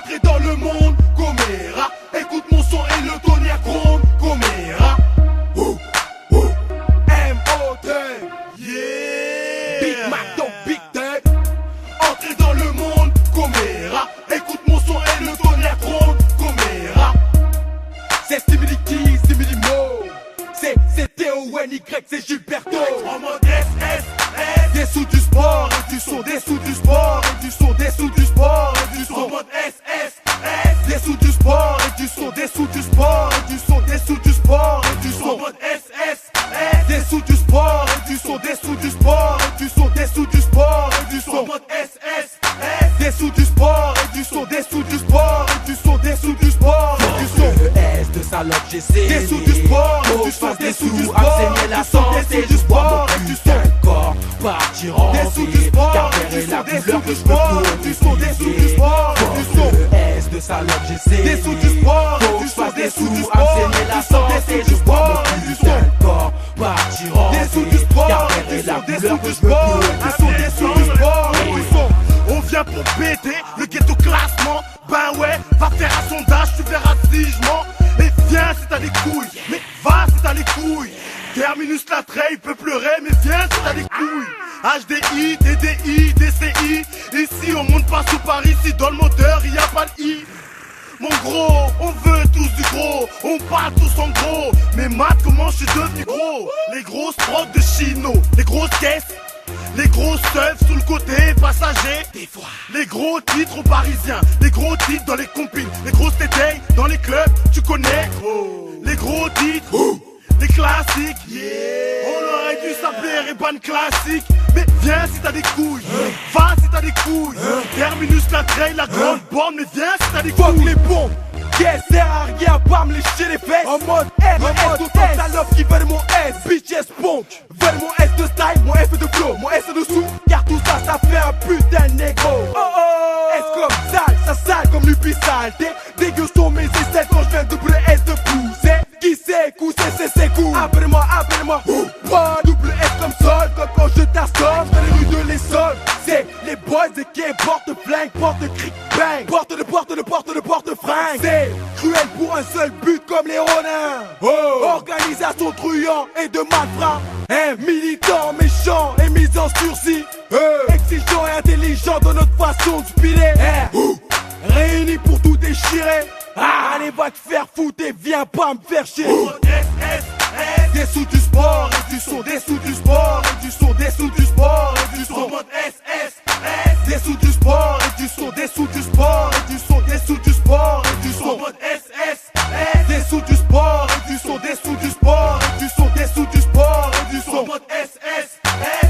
Entrer dans le monde, Coméra. Écoute mon son et le tonnerre gronde, Coméra. M.O.T. Yeah. Big Mac donc Big Tech. Entrer dans le monde, Coméra. Écoute mon son et le tonnerre gronde, Coméra. C'est Stimiliki, Stimilimo. C'est T.O.N.Y, c'est Gilberto. En mode S. Des sous du sport et du son, des sous du sport et du son, des sous du sport et du son. En mode S. Des sous du sport et du son, des sous du sport et du son, des sous du sport et du son. En mode S. Des sous du sport et du son, des sous du sport et du son, des sous du sport et du son. En mode S. Des sous du sport et du son, des sous du sport et du son, des sous du sport et du son. Le S de salope j'ai saigné. Des sous du sport et du son, des sous du sport enseigner la santé du sport et du son. Corps partir en des sous du sport et du son, des sous du sport et du son, des sous du sport et du son. Le S de salope j'ai saigné. Des sous du sport et du son, des sous du sport enseigner la santé du sport et du son. Corps partir en des sous du sport et du son, des sous du sport et du son, des sous du sport et du son. On vient pour péter le ghetto classement. Ben ouais, va faire un sondage, tu verras si je mens. Mais viens si t'as des couilles, mais va si t'as les couilles. Terminus la il peut pleurer, mais viens si t'as des couilles. HDI, DDI, DCI. Ici on monte pas sous Paris, si dans le moteur y a pas de I. Mon gros, on veut tous du gros, on parle tous en gros. Mais Matt, comment je suis devenu gros? Les grosses prods de Chino, les grosses caisses, les grosses teufs sous le côté passager. Des fois, les gros titres aux parisiens, les gros titres dans les compines, les grosses tétailles dans les clubs, tu connais. Les gros titres, les classiques. On aurait dû s'appeler Reban classique. Mais viens si t'as des couilles, va si t'as des couilles. Terminus la la grande borne, mais viens si t'as des couilles. Fuck les bombes, qu'est-ce sert à rien, pas me lécher les fesses. En mode S, d'autres salopes qui veulent mon S. Bitches punk, veulent mon S de style, mon F de flow, mon S de sous. Car tout ça, ça fait un putain de négro. S comme sale, ça sale comme l'upi saleté. Dégueu sur mes aisselles quand je viens de double S de pousser. Qui c'est, coup, c'est coup. Appelle-moi, double S comme sol, comme quand je t'assomme dans les rues de l'Essonne. C'est les boys de quai, porte-flingue, porte-cric, bang. Porte-fringue. C'est cruel pour un seul but comme les Ronins. Organisation truand et de malfrats. Militant, méchant et mis en sursis. Exigeant et intelligent dans notre façon de spiler. Réunis pour tout déchirer. Allez va te faire foutre et viens pas me faire chier. Des sous du sport et du son, des sous du sport et du son, des sous du sport et du son. En mode S. Des sous du sport et du son, des sous du sport et du son, des sous du sport et du son. En mode S. Des sous du sport et du son, des sous du sport et du son, des sous du sport et du son. En mode S.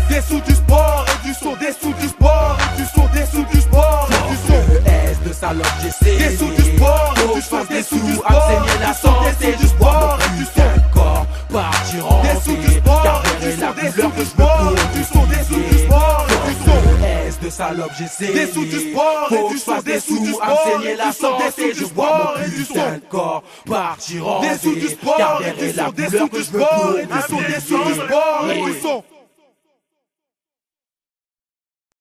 Des sous du sport et du son, des sous du sport et du son, des sous du sport et du son. Le S de salope j'ai saigné. Des sous du sport et du son, des sous du sport enseigner la santé du sport et du son. Corps partir en des sous du sport et du son, des sous du sport et du son, des sous du sport et du son. S de salope j'ai saigné. Des sous du sport et du son, des sous du sport enseigner la santé du sport et du son. Corps partir en des sous du sport et du son, des sous du sport et du son, des sous du sport et du son.